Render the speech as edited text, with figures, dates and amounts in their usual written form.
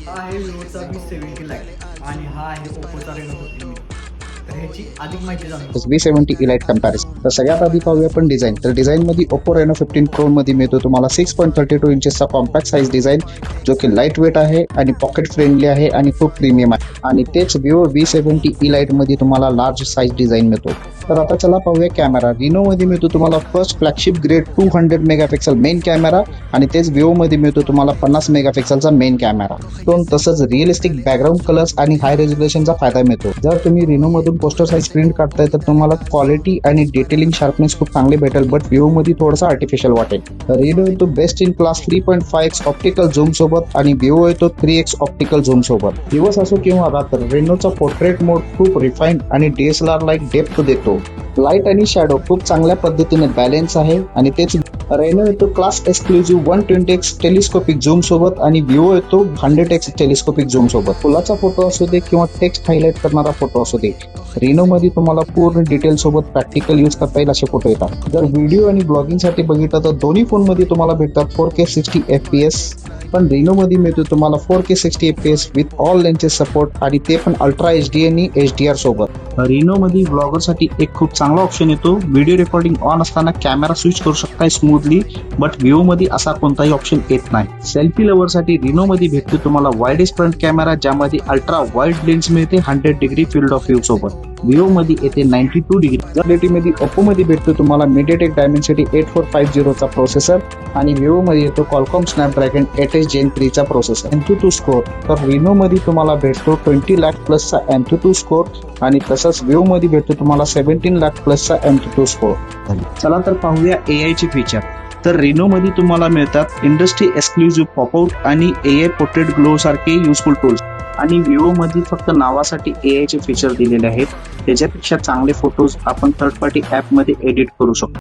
हा आहे विवोचा V70 लाईट आणि हा आहे ओप्पोचा Reno 15 Mini. तर ह्याची अधिक माहिती जाणून घेऊ. V70 elite comparison. तर सगळ्यात आधी पाहूया आपण डिझाईन. तर डिझाईनमध्ये ओप्पो Reno 15 Pro मध्ये मिळतो तुम्हाला 6.32 इंचेसचा कॉम्पॅक्ट साईज डिझाईन, जो की लाईट वेट आहे आणि पॉकेट फ्रेंडली आहे आणि खूप प्रीमियम आहे. आणि तेच विवो V70 इलाइट मध्ये तुम्हाला लार्ज साईज डिझाईन मिळतो. तर आता चला पाहूया कॅमेरा. रिनो मध्ये मिळतो तुम्हाला first flagship grade 200 megapixel main camera आणि तेच विवो मध्ये मिळतो तुम्हाला 50 मेगापिक्सलचा मेन कॅमेरा. तसंच रिअलिस्टिक बॅकग्राऊंड कलर्स आणि हाय रेझोल्युशनचा फायदा मिळतो. जर तुम्ही रिनो मधून पोस्टर साईज प्रिंट काढताय तर तुम्हाला क्वालिटी आणि डिटेलिंग शार्पनेस खूप चांगले भेटेल, बट विवो मध्ये थोडासा आर्टिफिशियल वाटेल. रिनो येतो best in class 3.5x optical zoom सोबत आणि विवो येतो 3x ऑप्टिकल झूम सोबत. दिवस असो किंवा रात्र, रेनोचा पोर्ट्रेट मोड खूप रिफाईन आणि DSLR लाईक डेप्थ देतो. लाईट आणि शॅडो खूप चांगल्या पद्धतीने बॅलेन्स आहे आणि तेच रेनो येतो class exclusive 120x telescopic zoom सोबत आणि विवो येतो 100x टेलिस्कोपिक झूम सोबत. फुलाचा फोटो असू दे किंवा टेक्स्ट हायलाइट करणारा फोटो असू दे, रेनो मध्ये तुम्हाला पूर्ण डिटेल सोबत प्रॅक्टिकल यूज करता येईल असे फोटो येतात. जर व्हिडिओ आणि ब्लॉगिंग साठी बघितलं तर दोन्ही फोन मध्ये तुम्हाला भेटतात 4K 60 FPS, पण रेनो मध्ये मिळतो तुम्हाला 4K 60 FPS with all lenses support आणि ते पण अल्ट्रा HD आणि HDR सोबत. रेनो मध्ये ब्लॉगर साठी एक खूप चांगला ऑप्शन येतो. व्हिडिओ रेकॉर्डिंग ऑन असताना कॅमेरा स्विच करू शकता स्मूथली, बट विवो मध्ये असा कोणताही ऑप्शन येत नाही. सेल्फी लवर साठी रेनो मध्ये भेटतो तुम्हाला वाइडेस्ट फ्रंट कॅमेरा, ज्यामध्ये अल्ट्रा वाईड लेन्स मिळते 100 डिग्री फील्ड ऑफ व्ह्यू सोबत. विवो मध्ये येते 92 डिग्री. क्लॅरिटी मध्ये ओप्पो मध्ये भेटतो तुम्हाला MediaTek Dimensity 8450 चा प्रोसेसर आणि विवो मध्ये येतो Qualcomm Snapdragon 8H Gen 3 चा प्रोसेसर. AnTuTu स्कोर तर रेनो मध्ये तुम्हाला भेटतो 20 लाख प्लसचा AnTuTu स्कोर आणि तसंच विवो मध्ये भेटतो तुम्हाला 17 लाख प्लसचा AnTuTu स्कोर. चला तर पाहूया AI चे फीचर. तर रेनो मध्ये तुम्हाला मिळतात इंडस्ट्री एक्सक्लुझिव्ह पॉपआउट आणि AI पोर्ट्रेट ग्लो सारखे युजफुल टूल्स. आणि विवो मध्ये फक्त नावासाठी AI चे फीचर दिलेले आहेत. त्याच्यापेक्षा चांगले फोटोज आपण थर्ड पार्टी ऍप मध्ये एडिट करू शकतो.